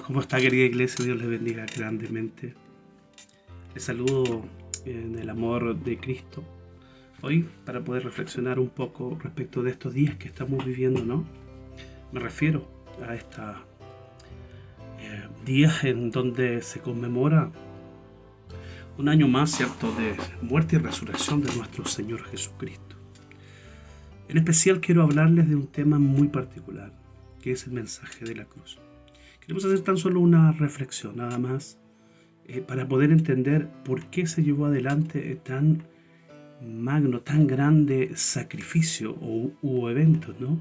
¿Cómo está, querida iglesia? Dios les bendiga grandemente. Les saludo en el amor de Cristo hoy para poder reflexionar un poco respecto de estos días que estamos viviendo, ¿no? Me refiero a estos días en donde se conmemora un año más, ¿cierto?, de muerte y resurrección de nuestro Señor Jesucristo. En especial quiero hablarles de un tema muy particular, que es el mensaje de la cruz. Queremos hacer tan solo una reflexión, nada más, para poder entender por qué se llevó adelante tan magno, tan grande sacrificio u evento, ¿no?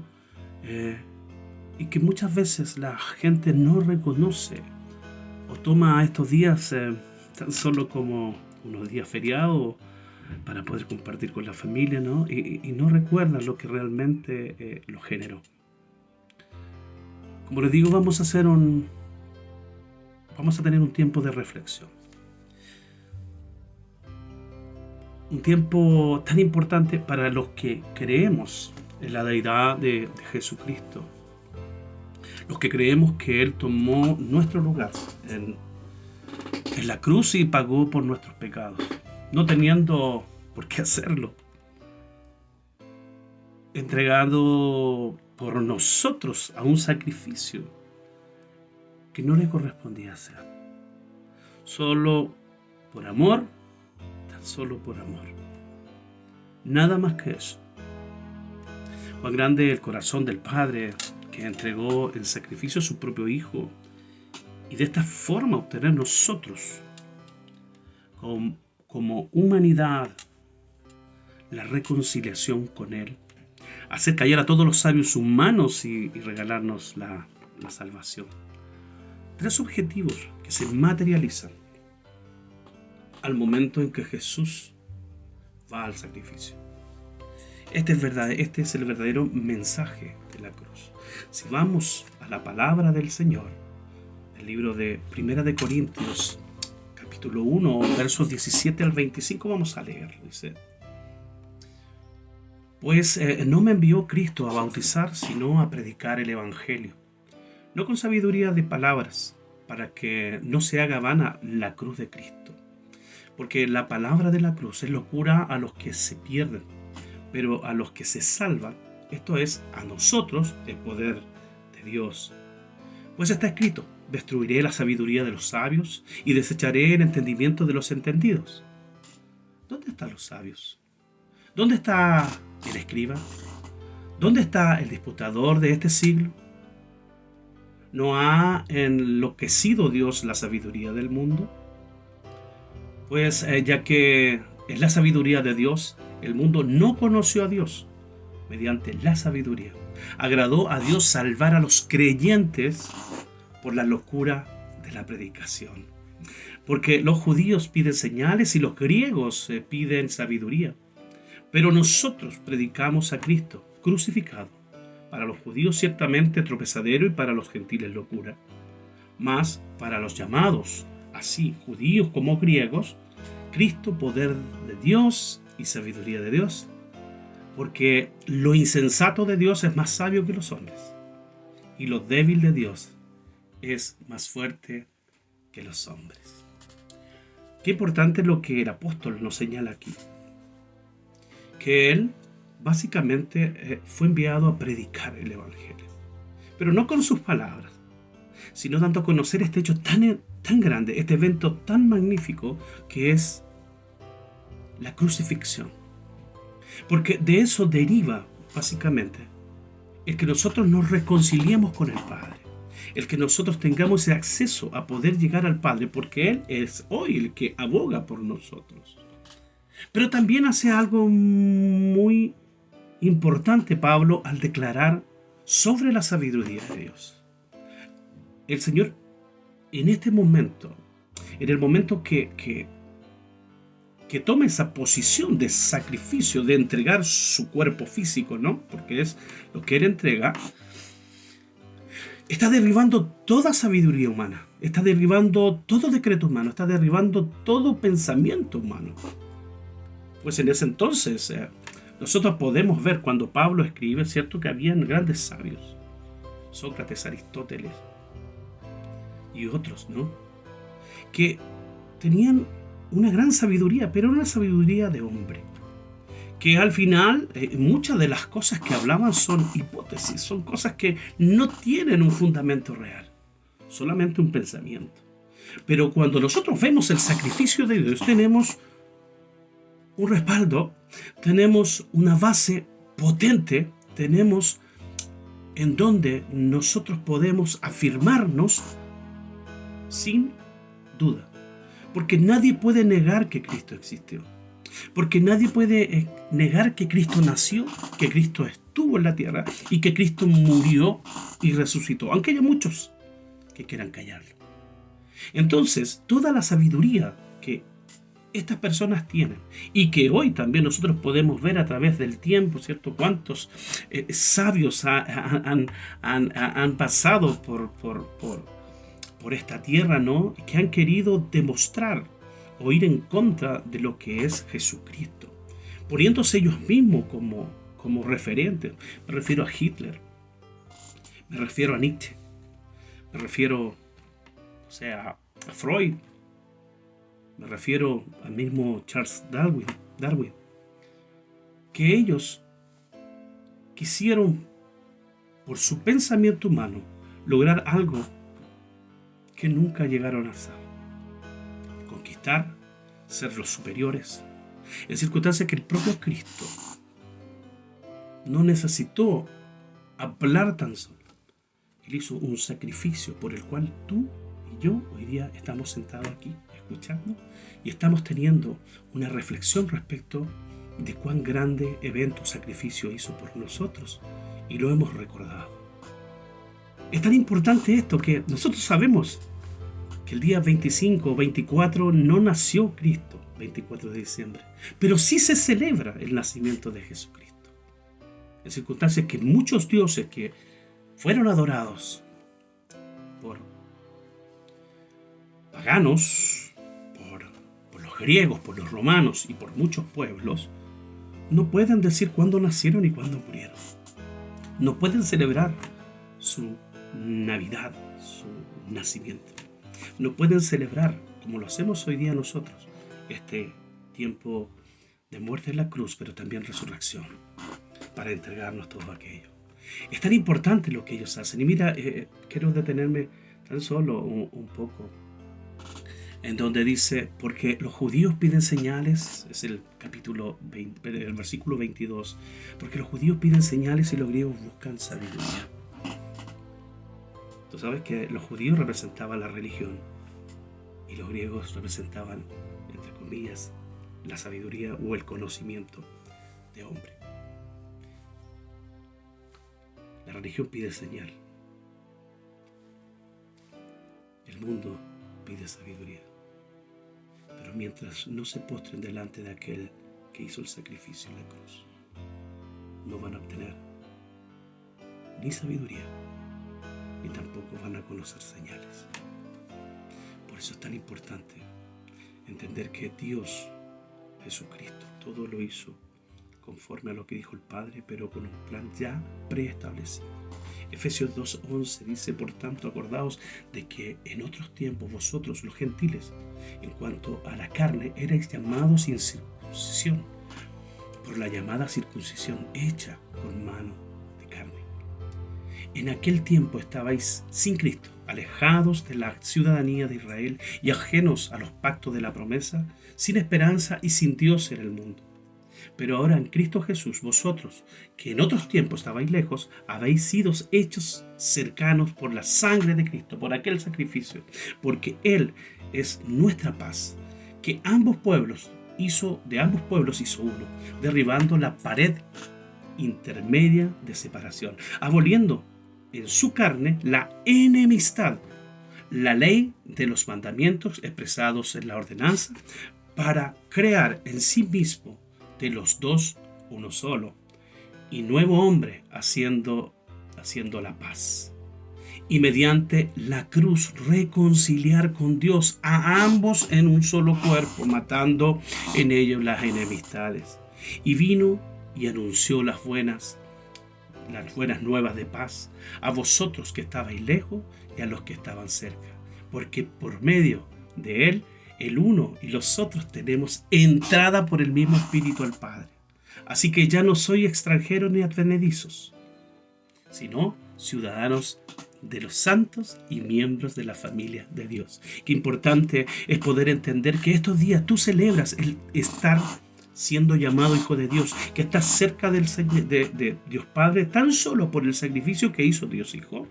Y que muchas veces la gente no reconoce o toma estos días tan solo como unos días feriados para poder compartir con la familia, ¿no? Y no recuerda lo que realmente lo generó. Como les digo, vamos a tener un tiempo de reflexión. Un tiempo tan importante para los que creemos en la deidad de Jesucristo. Los que creemos que Él tomó nuestro lugar en la cruz y pagó por nuestros pecados, no teniendo por qué hacerlo. Entregado por nosotros a un sacrificio que no le correspondía hacer. Solo por amor, tan solo por amor. Nada más que eso. Cuán grande el corazón del Padre que entregó en sacrificio a su propio Hijo y de esta forma obtener nosotros como humanidad la reconciliación con Él, hacer callar a todos los sabios humanos y regalarnos la salvación. 3 objetivos que se materializan al momento en que Jesús va al sacrificio. Este es el verdadero mensaje de la cruz. Si vamos a la palabra del Señor, el libro de Primera de Corintios, capítulo 1, versos 17 al 25, vamos a leer. Dice: Pues no me envió Cristo a bautizar, sino a predicar el Evangelio, no con sabiduría de palabras, para que no se haga vana la cruz de Cristo. Porque la palabra de la cruz es locura a los que se pierden, pero a los que se salvan, esto es, a nosotros, el poder de Dios. Pues está escrito: destruiré la sabiduría de los sabios y desecharé el entendimiento de los entendidos. ¿Dónde están los sabios? ¿Dónde está el escriba? ¿Dónde está el disputador de este siglo? ¿No ha enloquecido Dios la sabiduría del mundo? Pues ya que es la sabiduría de Dios, el mundo no conoció a Dios mediante la sabiduría. Agradó a Dios salvar a los creyentes por la locura de la predicación. Porque los judíos piden señales y los griegos piden sabiduría. Pero nosotros predicamos a Cristo crucificado, para los judíos ciertamente tropezadero y para los gentiles locura. Mas para los llamados, así judíos como griegos, Cristo poder de Dios y sabiduría de Dios. Porque lo insensato de Dios es más sabio que los hombres, y lo débil de Dios es más fuerte que los hombres. Qué importante lo que el apóstol nos señala aquí. Que él básicamente fue enviado a predicar el Evangelio, pero no con sus palabras, sino dando a conocer este hecho tan grande, este evento tan magnífico que es la crucifixión. Porque de eso deriva básicamente el que nosotros nos reconciliemos con el Padre, el que nosotros tengamos ese acceso a poder llegar al Padre, porque Él es hoy el que aboga por nosotros. Pero también hace algo muy importante Pablo al declarar sobre la sabiduría de Dios. El Señor en este momento, en el momento que toma esa posición de sacrificio, de entregar su cuerpo físico, ¿no? Porque es lo que Él entrega, está derribando toda sabiduría humana, está derribando todo decreto humano, está derribando todo pensamiento humano. Pues en ese entonces nosotros podemos ver cuando Pablo escribe, ¿cierto?, que habían grandes sabios, Sócrates, Aristóteles, y otros, ¿no? Que tenían una gran sabiduría, pero una sabiduría de hombre. Que al final muchas de las cosas que hablaban son hipótesis, son cosas que no tienen un fundamento real, solamente un pensamiento. Pero cuando nosotros vemos el sacrificio de Dios, tenemos un respaldo, tenemos una base potente, tenemos en donde nosotros podemos afirmarnos sin duda. Porque nadie puede negar que Cristo existió. Porque nadie puede negar que Cristo nació, que Cristo estuvo en la tierra y que Cristo murió y resucitó, aunque haya muchos que quieran callarlo. Entonces, toda la sabiduría que estas personas tienen y que hoy también nosotros podemos ver a través del tiempo, ¿cierto? Cuántos sabios han pasado por esta tierra, ¿no? Que han querido demostrar o ir en contra de lo que es Jesucristo, poniéndose ellos mismos como referentes. Me refiero a Hitler, me refiero a Nietzsche, me refiero, a Freud, me refiero al mismo Charles Darwin, que ellos quisieron, por su pensamiento humano, lograr algo que nunca llegaron a hacer: conquistar, ser los superiores, en circunstancias que el propio Cristo no necesitó hablar tan solo. Él hizo un sacrificio por el cual tú y yo hoy día estamos sentados aquí escuchando y estamos teniendo una reflexión respecto de cuán grande evento o sacrificio hizo por nosotros, y lo hemos recordado. Es tan importante esto que nosotros sabemos que el día 25 o 24 no nació Cristo, 24 de diciembre, pero sí se celebra el nacimiento de Jesucristo. En circunstancias que muchos dioses que fueron adorados por paganos, por los griegos, por los romanos y por muchos pueblos, no pueden decir cuándo nacieron y cuándo murieron. No pueden celebrar su Navidad, su nacimiento. No pueden celebrar, como lo hacemos hoy día nosotros, este tiempo de muerte en la cruz, pero también resurrección, para entregarnos todo aquello. Es tan importante lo que ellos hacen. Y mira, quiero detenerme tan solo un poco en donde dice, porque los judíos piden señales, es el capítulo 20, el versículo 22, porque los judíos piden señales y los griegos buscan sabiduría. Tú sabes que los judíos representaban la religión y los griegos representaban, entre comillas, la sabiduría o el conocimiento de hombre. La religión pide señal. El mundo pide sabiduría. Pero mientras no se postren delante de aquel que hizo el sacrificio en la cruz, no van a obtener ni sabiduría, ni tampoco van a conocer señales. Por eso es tan importante entender que Dios, Jesucristo, todo lo hizo conforme a lo que dijo el Padre, pero con un plan ya preestablecido. Efesios 2:11 dice, por tanto, acordaos de que en otros tiempos vosotros, los gentiles, en cuanto a la carne, erais llamados sin circuncisión, por la llamada circuncisión hecha con mano de carne. En aquel tiempo estabais sin Cristo, alejados de la ciudadanía de Israel y ajenos a los pactos de la promesa, sin esperanza y sin Dios en el mundo. Pero ahora en Cristo Jesús, vosotros, que en otros tiempos estabais lejos, habéis sido hechos cercanos por la sangre de Cristo, por aquel sacrificio, porque Él es nuestra paz, que de ambos pueblos hizo uno, derribando la pared intermedia de separación, aboliendo en su carne la enemistad, la ley de los mandamientos expresados en la ordenanza, para crear en sí mismo de los dos uno solo, y nuevo hombre haciendo la paz. Y mediante la cruz reconciliar con Dios a ambos en un solo cuerpo, matando en ellos las enemistades. Y vino y anunció las buenas nuevas de paz a vosotros que estabais lejos y a los que estaban cerca, porque por medio de Él, el uno y los otros tenemos entrada por el mismo Espíritu al Padre. Así que ya no soy extranjeros ni advenedizos, sino ciudadanos de los santos y miembros de la familia de Dios. Qué importante es poder entender que estos días tú celebras el estar siendo llamado hijo de Dios, que estás cerca de Dios Padre tan solo por el sacrificio que hizo Dios Hijo,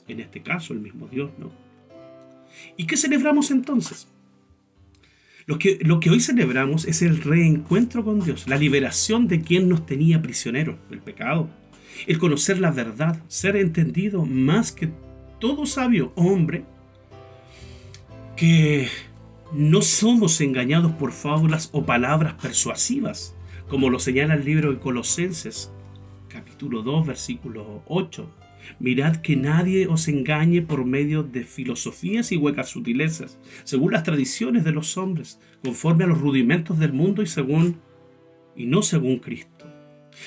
en este caso el mismo Dios, ¿no? ¿Y qué celebramos entonces? Lo que hoy celebramos es el reencuentro con Dios, la liberación de quien nos tenía prisioneros, el pecado, el conocer la verdad, ser entendido más que todo sabio hombre, que no somos engañados por fábulas o palabras persuasivas, como lo señala el libro de Colosenses, capítulo 2, versículo 8. Mirad que nadie os engañe por medio de filosofías y huecas sutilezas, según las tradiciones de los hombres, conforme a los rudimentos del mundo y no según Cristo.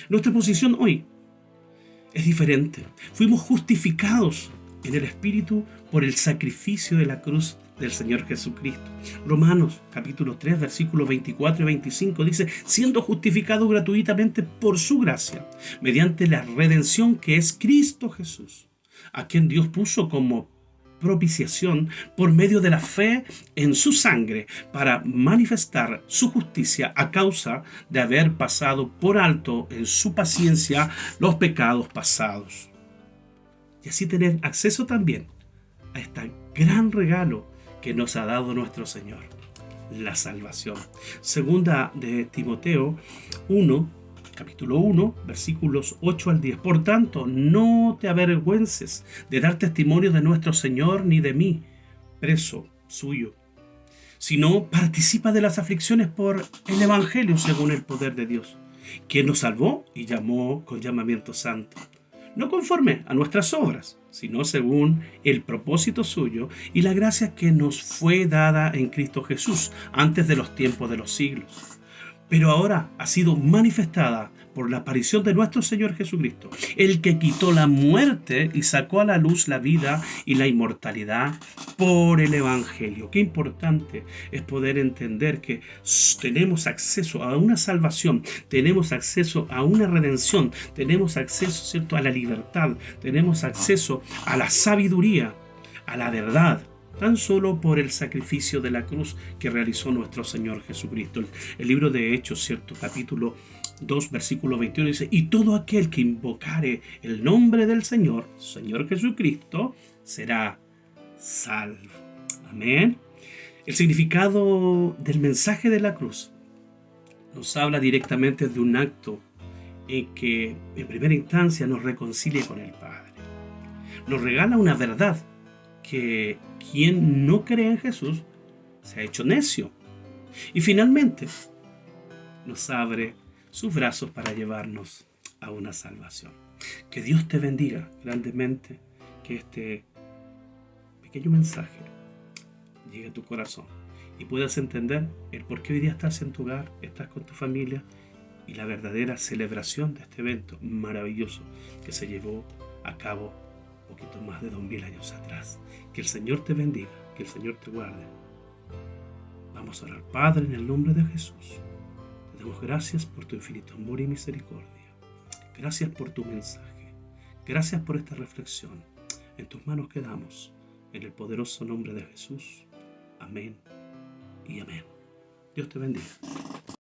Nuestra posición hoy es diferente. Fuimos justificados en el Espíritu por el sacrificio de la cruz del Señor Jesucristo. Romanos capítulo 3, versículos 24 y 25 dice, siendo justificado gratuitamente por su gracia, mediante la redención que es Cristo Jesús, a quien Dios puso como propiciación por medio de la fe en su sangre para manifestar su justicia a causa de haber pasado por alto en su paciencia los pecados pasados. Y así tener acceso también a este gran regalo que nos ha dado nuestro Señor, la salvación. Segunda de Timoteo 1, capítulo 1, versículos 8 al 10. Por tanto, no te avergüences de dar testimonio de nuestro Señor ni de mí, preso suyo, sino participa de las aflicciones por el Evangelio según el poder de Dios, quien nos salvó y llamó con llamamiento santo, no conforme a nuestras obras, sino según el propósito suyo y la gracia que nos fue dada en Cristo Jesús antes de los tiempos de los siglos. Pero ahora ha sido manifestada por la aparición de nuestro Señor Jesucristo, el que quitó la muerte y sacó a la luz la vida y la inmortalidad por el Evangelio. Qué importante es poder entender que tenemos acceso a una salvación, tenemos acceso a una redención, tenemos acceso, ¿cierto?, a la libertad, tenemos acceso a la sabiduría, a la verdad, tan solo por el sacrificio de la cruz que realizó nuestro Señor Jesucristo. El libro de Hechos, ¿cierto?, capítulo 2, versículo 21 dice, y todo aquel que invocare el nombre del Señor, Señor Jesucristo, será salvo. Amén. El significado del mensaje de la cruz nos habla directamente de un acto en que en primera instancia nos reconcilia con el Padre. Nos regala una verdad, que quien no cree en Jesús se ha hecho necio. Y finalmente nos abre sus brazos para llevarnos a una salvación. Que Dios te bendiga grandemente, que este pequeño mensaje llegue a tu corazón y puedas entender el por qué hoy día estás en tu hogar, estás con tu familia y la verdadera celebración de este evento maravilloso que se llevó a cabo poquito más de 2000 años atrás. Que el Señor te bendiga, que el Señor te guarde. Vamos a orar. Padre, en el nombre de Jesús, te damos gracias por tu infinito amor y misericordia. Gracias por tu mensaje. Gracias por esta reflexión. En tus manos quedamos, en el poderoso nombre de Jesús. Amén y amén. Dios te bendiga.